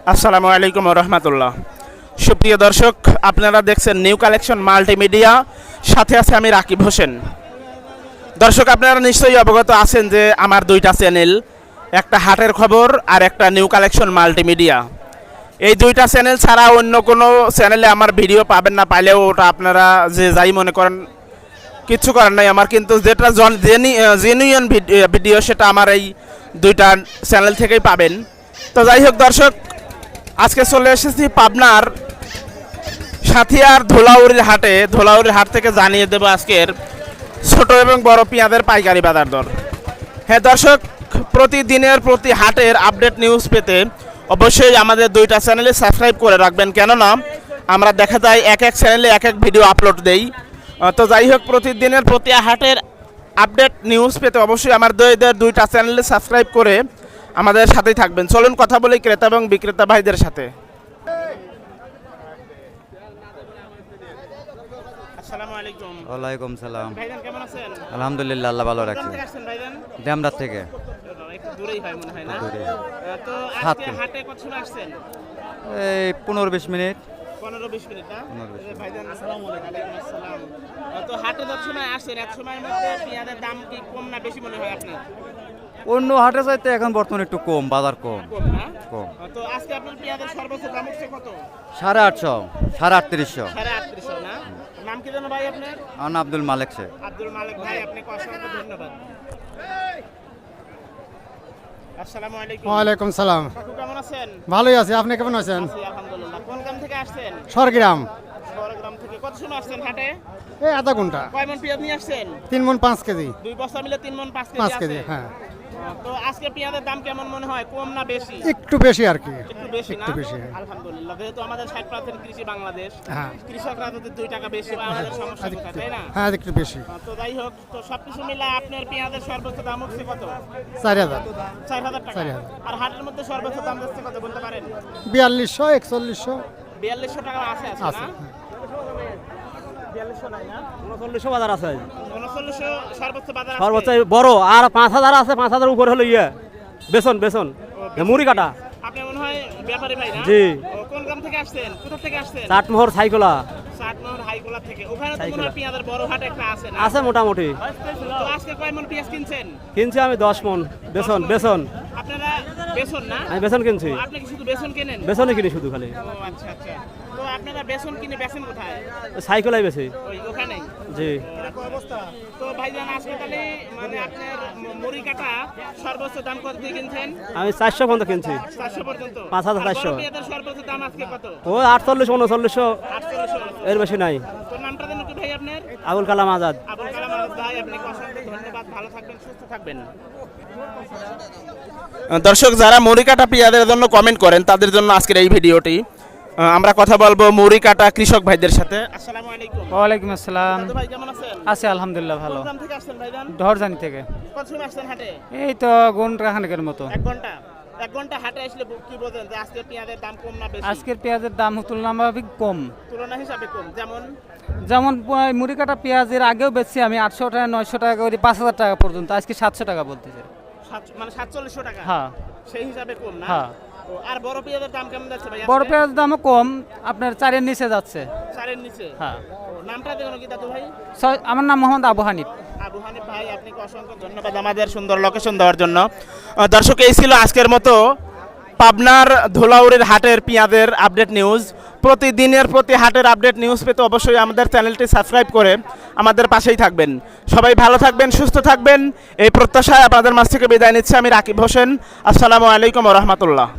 আসসালামু আলাইকুম রহমতুল্লাহ। সুপ্রিয় দর্শক, আপনারা দেখছেন নিউ কালেকশন মাল্টিমিডিয়া, সাথে আছে আমি রাকিব হোসেন। দর্শক, আপনারা নিশ্চয়ই অবগত আছেন যে আমার দুইটা চ্যানেল, একটা হাটের খবর আর একটা নিউ কালেকশন মাল্টিমিডিয়া। এই দুইটা চ্যানেল ছাড়া অন্য কোনো চ্যানেলে আমার ভিডিও পাবেন না, পাইলেও ওটা আপনারা যে যাই মনে করেন, কিচ্ছু করার নাই। আমার কিন্তু যেটা জেনুইন ভিডিও সেটা আমার এই দুইটা চ্যানেল থেকেই পাবেন। তো যাই হোক দর্শক, আজকে চলে এসেছি পাবনার সাথিয়ার ধোলাউড়ির হাটে। ধোলাউড়ির হাট থেকে জানিয়ে দেবো আজকের ছোট এবং বড় পেঁয়াজের পাইকারি বাজার দর। হ্যাঁ দর্শক, প্রতিদিনের প্রতি হাটের আপডেট নিউজ পেতে অবশ্যই আমাদের দুইটা চ্যানেলে সাবস্ক্রাইব করে রাখবেন, কেননা আমরা দেখা যায় এক এক চ্যানেলে এক এক ভিডিও আপলোড দেই। তো যাই হোক, প্রতিদিনের প্রতি হাটের আপডেট নিউজ পেতে অবশ্যই আমার দুইটা চ্যানেলে সাবস্ক্রাইব করে আমাদের সাথেই থাকবেন। চলুন কথা বলি ক্রেতা এবং বিক্রেতা ভাইদের সাথে। আসসালামু আলাইকুম। ওয়ালাইকুম সালাম। ভাইজান কেমন আছেন? আলহামদুলিল্লাহ, আল্লাহ ভালো রাখছে। কোথা থেকে আসছেন ভাইজান? ড্যামরাত থেকে। একটু দূরেই হয় মনে হয় না? দূরে। তো আজকে হাটে কত সময় আসছেন? এই 15-20 মিনিট। 15-20 মিনিট না? 15-20 মিনিট। ভাইজান আসসালামু আলাইকুম। আসসালাম। তো হাটে যত সময় আসছেন, এক সময়ের মধ্যে পেঁয়াজের দাম কি কম না বেশি মনে হয় আপনার? অন্য হাটে চাইতে এখন বর্তমানে একটু কম, বাজার কম। কম না? কম। তো আজকে আপনার পেঁয়াজের সর্বোচ্চ দাম হচ্ছে কত? 850, 3800। 3850 না? নাম কি জানো ভাই আপনার? আমার নাম আব্দুল মালেক শেখ। আব্দুল মালিক ভাই, আপনাকে অসংখ্য ধন্যবাদ। আসসালামু আলাইকুম। ওয়ালাইকুম সালাম। কাকু কেমন আছেন? ভালোই আছি, আপনি কেমন আছেন? আছি আলহামদুলিল্লাহ। কোন গ্রাম থেকে আসছেন? সরগ্রাম। বড়গ্রাম থেকে। কত সময় আসছেন হাটে? এই আধা ঘন্টা। কয় মন পেঁয়াজ নিয়ে আসছেন? 3 মণ 5 কেজি। 2 বস্তা মিলে 3 মন 5 5 কেজি কেজি, আছে। হ্যাঁ। তো আজকে পেঁয়াজের দাম কেমন মনে হয়, কম না বেশি? একটু বেশি আর কি। একটু বেশি না? একটু বেশি, হ্যাঁ। আলহামদুলিল্লাহ, যেহেতু আমাদের 60% কৃষি বাংলাদেশ, হ্যাঁ। কৃষকরা যদি 2 টাকা বেশি পায় আমাদের সমস্যা আজ কোথায়, তাই না? হ্যাঁ, আজ একটু বেশি। তো যাই হোক, তো সবকিছু মিলে আপনার পেঁয়াজের সর্বোচ্চ দাম হচ্ছে কত? 4000, 4000 টাকা। 4000। আর হাটের মধ্যে সর্বোচ্চ দাম যাচ্ছে কত বলতে পারেন? 4200, 4100 4200 টাকা আছে আছে। না? 4200 নাই না? 3900 বাজার আছে, 3900 সর্বোচ্চ বাজার আছে। সর্বোচ্চ বড়। আর 5000 আছে, 5000 উপরে হলো বেসন মুড়ি কাটা। আপনি মনে হয় ব্যাপারী ভাই না? জি। কোন গ্রাম থেকে আসছেন, কোথা থেকে আসছেন? চাটমোহর সাইকলা চাটমোহর হাইকোলা থেকে। ওখানে তো মনে সাইকোলা। হয় পেঁয়াজের বড় হাট একটা আছে না? আছে মোটামুটি। তো আজকে কয় মন পেঁয়াজ কিনছেন? কিনছি আমি 10 মন বেসন। আপনারা বেসন না? আমি বেসন কিনছি, ও, আপনি কি শুধু বেসন কেনেন? বেসনই কিনি শুধু খালি। ও আচ্ছা আচ্ছা। তো আপনারা বেসন কিনে বেচেন কোথায়? সাইকেলাই বেশি। ওই ওখানেই। জি। তো ভাইজান আজকে তাহলে মানে আপনার মুড়ি কাটা সর্বোচ্চ দাম কত দিয়ে কিনছেন? আমি 400 পর্যন্ত কিনছি। 400 পর্যন্ত। 5400। আর বড় পেঁয়াজের সর্বোচ্চ দাম আজকে কত? ও 48, 3900, 4800। এর বেশি নাই। তো নামটা দেন একটু ভাই আপনার? আবুল কালাম আজাদ। আবুল কালাম আজাদ ভাই, আপনাকে অসংখ্য ধন্যবাদ। ভালো থাকবেন, সুস্থ থাকবেন। দর্শক, যারা মুড়ি কাটা পেঁয়াজের জন্য কমেন্ট করেন তাদের জন্য আজকের এই ভিডিওটি। আমরা কথা বলবো মুড়ি কাটা কৃষক ভাইদের সাথে। আসসালামু আলাইকুম। ওয়ালাইকুম আসসালাম। দাদু ভাই কেমন আছেন? আছি আলহামদুলিল্লাহ, ভালো। কোন গ্রাম থেকে আসছেন ভাইজান? ধরজানি থেকে। কত সময় আসছেন হাটে? এই তো ঘন্টা খানেকের মতো। 1 ঘন্টা। 1 ঘন্টা হাটে আসলে কি বলেন যে আজকে পেঁয়াজের দাম কম না বেশি? আজকের পেঁয়াজের দাম তুলনামূলক কম। তুলনা হিসাবে কম। যেমন মুড়ি কাটা পেঁয়াজের আগেও বেচছি আমি 800 টাকা, 900 টাকা করে, 5000 টাকা পর্যন্ত। আজকে 700 টাকা বলতেছে। মানে 4700 টাকা। হ্যাঁ। সেই হিসাবে কম না? হ্যাঁ। ও, আর বড় পেঁয়াজের দাম কেমন যাচ্ছে ভাই? বড় পেঁয়াজের দামও কম, আপনার 4-এর নিচে যাচ্ছে। 4-এর নিচে? হ্যাঁ। ও, নামটা দেখুন কি দাদু ভাই? আমার নাম মোহাম্মদ আবু হানিফ। আবু হানিফ ভাই, আপনাকে অসংখ্য ধন্যবাদ আমাদের সুন্দর লোকেশন দেওয়ার জন্য। দর্শক, এই ছিল আজকের মতো পাবনার ধোলাউড়ির হাটের পেঁয়াজের আপডেট নিউজ। প্রতিদিনের প্রতি হাটের আপডেট নিউজ পেতে অবশ্যই আমাদের চ্যানেলটি সাবস্ক্রাইব করে আমাদের পাশেই থাকবেন। সবাই ভালো থাকবেন, সুস্থ থাকবেন, এই প্রত্যাশায় আপনাদের মাঝ থেকে বিদায় নিচ্ছে আমি রাকিব হোসেন। আসসালামু আলাইকুম ওয়া রাহমাতুল্লাহ।